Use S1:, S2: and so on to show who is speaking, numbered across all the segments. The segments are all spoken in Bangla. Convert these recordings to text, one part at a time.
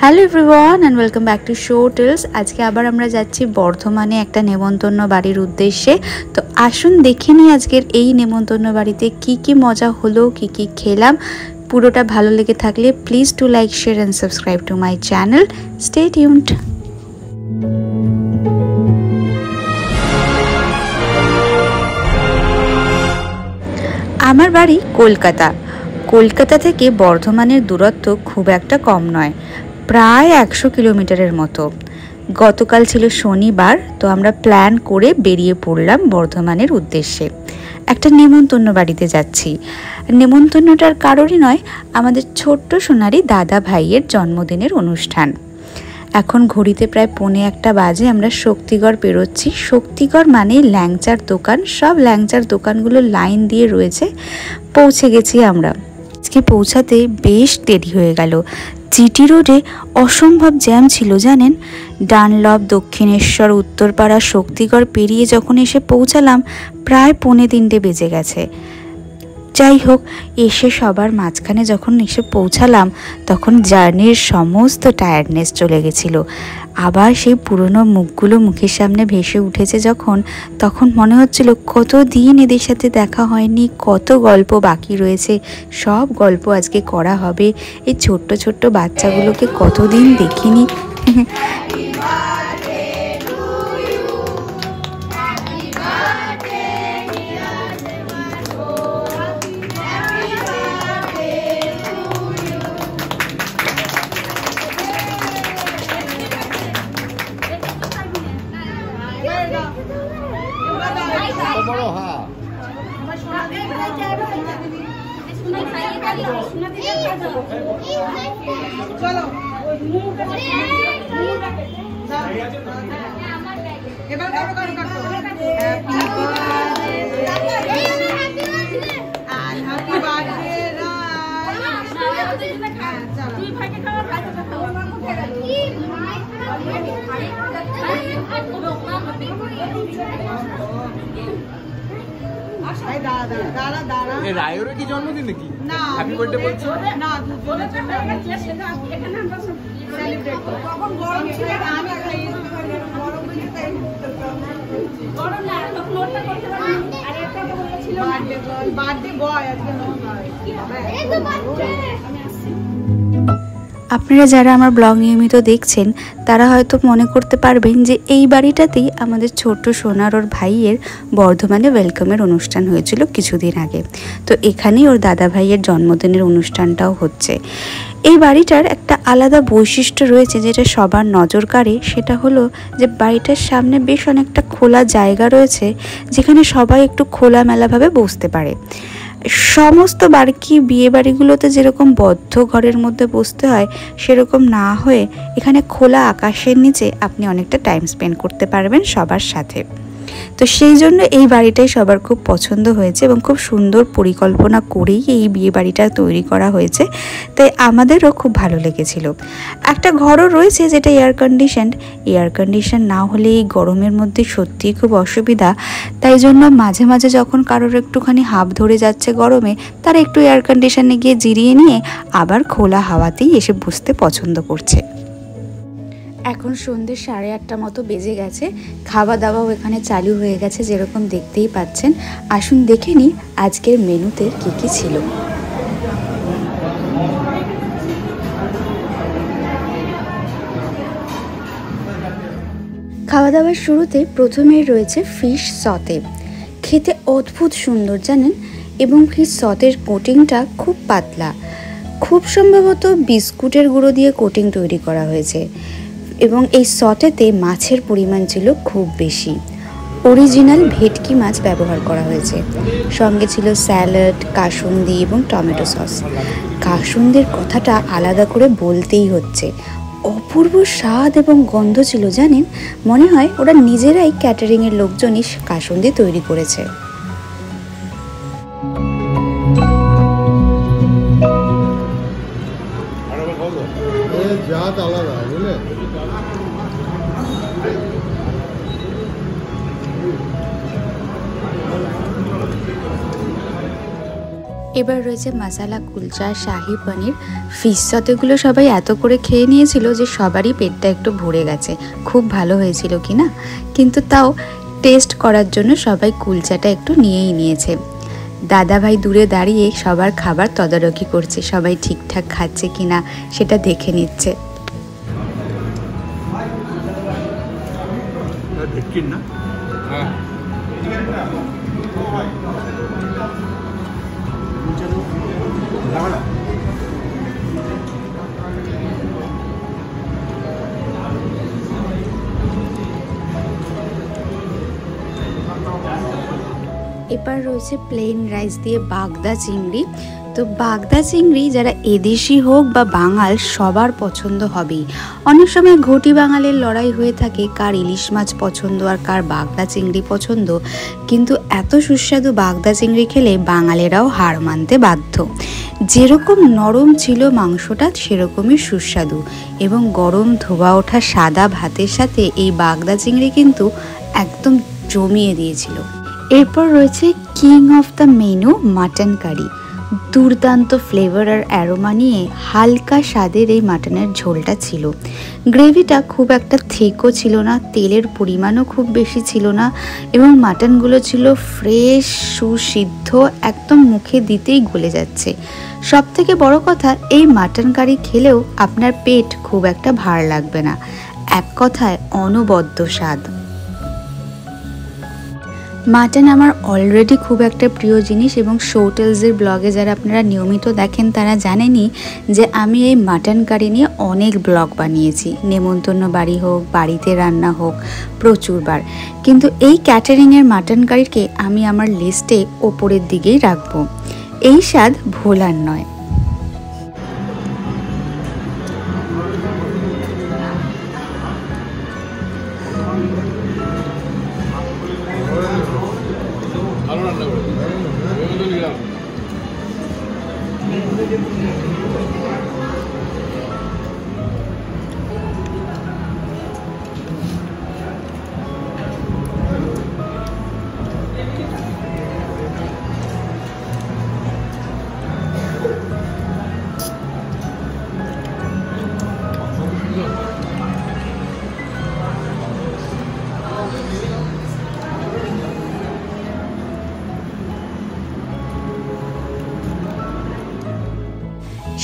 S1: Hello everyone and welcome back to show tales. আজকে আবার আমরা যাচ্ছি বর্ধমানে একটা নেমন্তন্ন বাড়ির উদ্দেশ্যে। তো আসুন দেখে নিই আজকের এই নেমন্তন্ন বাড়িতে কি কি মজা হলো, কি কি খেলাম। পুরোটা ভালো লেগে থাকলে please to like, share and subscribe to my channel. Stay tuned. আমার বাড়ি কলকাতা থেকে বর্ধমানের দূরত্ব খুব একটা কম নয়, প্রায় 100 কিলোমিটারের মতো। গতকাল ছিল শনিবার, তো আমরা প্ল্যান করে বেরিয়ে পড়লাম বর্ধমানের উদ্দেশ্যে। একটা নেমন্তন্ন বাড়িতে যাচ্ছি। নেমন্তন্নটার কারণই নয়, আমাদের ছোট্ট সোনারি দাদা ভাইয়ের জন্মদিনের অনুষ্ঠান। এখন ঘড়িতে প্রায় 1:45 বাজে। আমরা শক্তিগড় পেরোচ্ছি। শক্তিগড় মানে ল্যাংচার দোকান। সব ল্যাংচার দোকানগুলো লাইন দিয়ে রয়েছে। পৌঁছে গেছি আমরা। আজকে পৌঁছাতে বেশ দেরি হয়ে গেল। জিটি রোডে অসম্ভব জ্যাম ছিল জানেন। ডানলপ, দক্ষিণেশ্বর, উত্তরপাড়া, শক্তিগড় পেরিয়ে যখন এসে পৌঁছালাম প্রায় 2:45 বেজে গেছে। যাই হোক, এসে সবার মাঝখানে যখন এসে পৌঁছালাম তখন জার্নির সমস্ত টায়ার্ডনেস চলে গেছিল। আবার সেই পুরনো মুখগুলো মুখের সামনে ভেসে উঠেছে তখন মনে হচ্ছিল কতদিন এদের সাথে দেখা হয়নি, কত গল্প বাকি রয়েছে। সব গল্প আজকে করা হবে। এই ছোট্ট ছোট্ট বাচ্চাগুলোকে কতদিন দেখিনি।
S2: রায়েরও কি জন্মদিন নাকি? না, হ্যাপি বার্থডে বলছো না? দুজনের জন্য এখানে আমরা সেলিব্রেট করি। তখন গরম ছিল, আমি গরম হয়ে তাই গরম না, তখন ওটা করতে পারি। আর একটা তো বলেছিল বার্থডে বয় আজকে নয় এই তো বাচ্চা। আমি আসছি।
S1: আপনারা যারা আমার ব্লগ নিয়মিত দেখছেন তারা হয়তো মনে করতে পারবেন যে এই বাড়িটাতেই আমাদের ছোট্ট সোনার ওর ভাইয়ের বর্ধমানে ওয়েলকামের অনুষ্ঠান হয়েছিল কিছুদিন আগে। তো এখানেই ওর দাদা ভাইয়ের জন্মদিনের অনুষ্ঠানটাও হচ্ছে। এই বাড়িটার একটা আলাদা বৈশিষ্ট্য রয়েছে যেটা সবার নজর কাড়ে। সেটা হলো যে বাড়িটার সামনে বেশ অনেকটা খোলা জায়গা রয়েছে, যেখানে সবাই একটু খোলামেলাভাবে বসতে পারে। সমস্ত বিয়ে বাড়িগুলোতে যেরকম বদ্ধ ঘরের মধ্যে বসতে হয় সেরকম না হয়ে এখানে খোলা আকাশের নিচে আপনি অনেকটা টাইম স্পেন্ড করতে পারবেন সবার সাথে। তো সেই জন্য এই বাড়িটাই সবার খুব পছন্দ হয়েছে এবং খুব সুন্দর পরিকল্পনা করেই এই বিয়ে বাড়িটা তৈরি করা হয়েছে। তাই আমাদেরও খুব ভালো লেগেছিল। একটা ঘরও রয়েছে যেটা এয়ার কন্ডিশন না হলে এই গরমের মধ্যে সত্যিই খুব অসুবিধা। তাই জন্য মাঝে মাঝে যখন কারোর একটুখানি হাঁপ ধরে যাচ্ছে গরমে, তারা একটু এয়ার কন্ডিশনে গিয়ে জিরিয়ে নিয়ে আবার খোলা হাওয়াতেই এসে বসতে পছন্দ করছে। এখন সন্ধ্যে 8:30 মতো বেজে গেছে। খাওয়া দাওয়াও এখানে চালু হয়ে গেছে, যেরকম দেখতেই পাচ্ছেন। আসুন দেখে নিই আজকের মেনুতে কি কি ছিল। খাওয়া দাওয়ার শুরুতে প্রথমেই রয়েছে ফিশ সতে। খেতে অদ্ভুত সুন্দর জানেন, এবং ফিশ সতের কোটিংটা খুব পাতলা। খুব সম্ভবত বিস্কুটের গুঁড়ো দিয়ে কোটিং তৈরি করা হয়েছে। এবং এই সটেতে মাছের পরিমাণ ছিল খুব বেশি। অরিজিনাল ভেটকি মাছ ব্যবহার করা হয়েছে। সঙ্গে ছিল স্যালাড, কাসুন্দি এবং টমেটো সস। কাসুন্দির কথাটা আলাদা করে বলতেই হচ্ছে। অপূর্ব স্বাদ এবং গন্ধ ছিল জানেন। মনে হয় ওরা নিজেরাই ক্যাটারিংয়ের লোকজনই কাসুন্দি তৈরি করেছে। এবার রয়েছে মশালা কুলচা, শাহি পনির, ফিশ সতেগুলো সবাই এত করে খেয়ে নিয়েছিল যে সবারই পেটটা একটু ভরে গেছে। খুব ভালো হয়েছিল কি না, কিন্তু তাও টেস্ট করার জন্য সবাই কুলচাটা একটু নিয়েই নিয়েছে। দাদা ভাই দূরে দাঁড়িয়ে সবার খাবার তদারকি করছে, সবাই ঠিকঠাক খাচ্ছে কিনা সেটা দেখে নিচ্ছে। এবার রয়েছে প্লেন রাইস দিয়ে বাগদা চিংড়ি। তো বাগদা চিংড়ি যারা এদেশি হোক বা বাঙাল সবার পছন্দ হবেই। অনেক সময় ঘটি বাঙালের লড়াই হয়ে থাকে কার ইলিশ মাছ পছন্দ আর কার বাগদা চিংড়ি পছন্দ, কিন্তু এত সুস্বাদু বাগদা চিংড়ি খেলে বাঙালেরাও হার মানতে বাধ্য। যেরকম নরম ছিল মাংসটা সেরকমই সুস্বাদু, এবং গরম ধোয়া ওঠা সাদা ভাতের সাথে এই বাগদা চিংড়ি কিন্তু একদম জমিয়ে দিয়েছিল। এরপর রয়েছে king of the menu mutton curry. দুর্দান্ত ফ্লেভার আর অ্যারোমা নিয়ে হালকা স্বাদের এই মাটনের ঝোলটা ছিল। গ্রেভিটা খুব একটা থেকও ছিল না, তেলের পরিমাণও খুব বেশি ছিল না, এবং মাটনগুলো ছিল ফ্রেশ, সুসিদ্ধ, একদম মুখে দিতেই গলে যাচ্ছে। সব থেকে বড় কথা, এই মাটন কারি খেলেও আপনার পেট খুব একটা ভার লাগবে না। এক কথায় অনবদ্য স্বাদ। মাটন আমার অলরেডি খুব একটা প্রিয় জিনিস, এবং শোটেলসের ব্লগে যারা আপনারা নিয়মিত দেখেন তারা জানেনই যে আমি এই মাটন কারি নিয়ে অনেক ব্লগ বানিয়েছি। নেমন্তন্ন বাড়ি হোক, বাড়িতে রান্না হোক, প্রচুরবার। কিন্তু এই ক্যাটারিংয়ের মাটন কারিকে আমি আমার লিস্টে ওপরের দিকেই রাখবো। এই স্বাদ ভোলার নয়।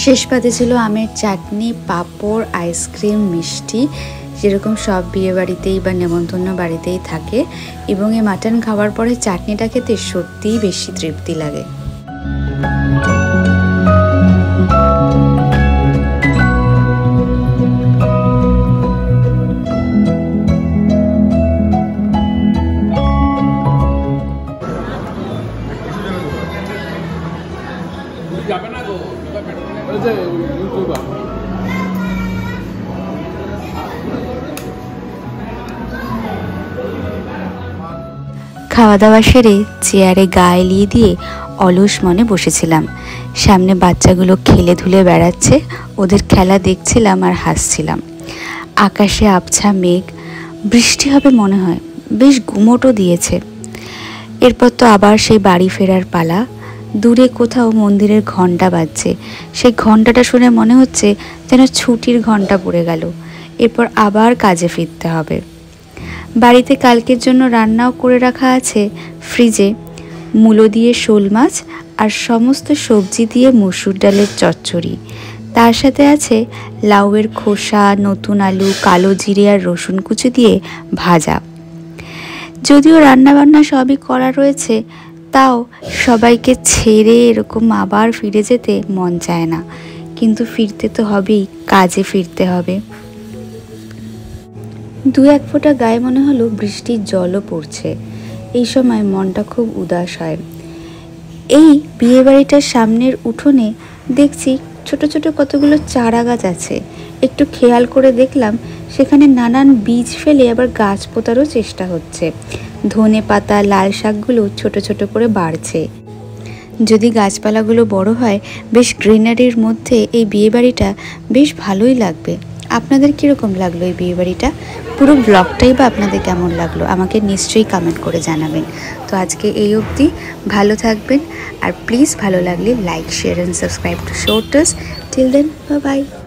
S1: শেষ পাতে ছিল আমের চাটনি, পাঁপড়, আইসক্রিম, মিষ্টি, যেরকম সব বিয়ে বাড়িতেই বা নেমন্তন্ন বাড়িতেই থাকে। এবং এই মাটন খাওয়ার পরে চাটনিটা খেতে সত্যিই বেশি তৃপ্তি লাগে। খাওয়া দাওয়া সেরে চেয়ারে গা এলিয়ে দিয়ে অলস মনে বসেছিলাম। সামনে বাচ্চাগুলো খেলে ধুলে বেড়াচ্ছে, ওদের খেলা দেখছিলাম আর হাসছিলাম। আকাশে আবছা মেঘ, বৃষ্টি হবে মনে হয়, বেশ গুমোটও দিয়েছে। এরপর তো আবার সেই বাড়ি ফেরার পালা। দূরে কোথাও মন্দিরের ঘণ্টা বাজছে, সেই ঘণ্টাটা শুনে মনে হচ্ছে যেন ছুটির ঘণ্টা পড়ে গেল। এরপর আবার কাজে ফিরতে হবে। বাড়িতে কালকের জন্য রান্নাও করে রাখা আছে ফ্রিজে, মূলো দিয়ে শোল মাছ আর সমস্ত সবজি দিয়ে মসুর ডালের চচ্চড়ি। তার সাথে আছে লাউয়ের খোসা, নতুন আলু, কালো জিরে আর রসুন কুচি দিয়ে ভাজা। যদিও রান্নাবান্না সবই করা রয়েছে, তাও সবাইকে ছেড়ে এরকম আবার ফিরে যেতে মন চায় না, কিন্তু ফিরতে তো হবেই, কাজে ফিরতে হবে। দু এক ফোঁটা গায়ে মনে হলো বৃষ্টির জলও পড়ছে। এই সময় মনটা খুব উদাস হয়। এই বিয়েবাড়িটার সামনের উঠোনে দেখছি ছোট ছোট কতগুলো চারা গাছ আছে। একটু খেয়াল করে দেখলাম সেখানে নানান বীজ ফেলে আবার গাছ পোতারও চেষ্টা হচ্ছে। ধনে পাতা, লাল শাকগুলো ছোট ছোট করে বাড়ছে। যদি গাছপালাগুলো বড় হয়, বেশ গ্রিনারির মধ্যে এই বিয়েবাড়িটা বেশ ভালোই লাগবে। আপনাদের কীরকম লাগলো এই বিয়েবাড়িটা, পুরো ব্লগটাই বা আপনাদের কেমন লাগলো আমাকে নিশ্চয়ই কমেন্ট করে জানাবেন। তো আজকে এই অবধি, ভালো থাকবেন আর প্লিজ ভালো লাগলে like, share and subscribe to shorts. Till then, bye by.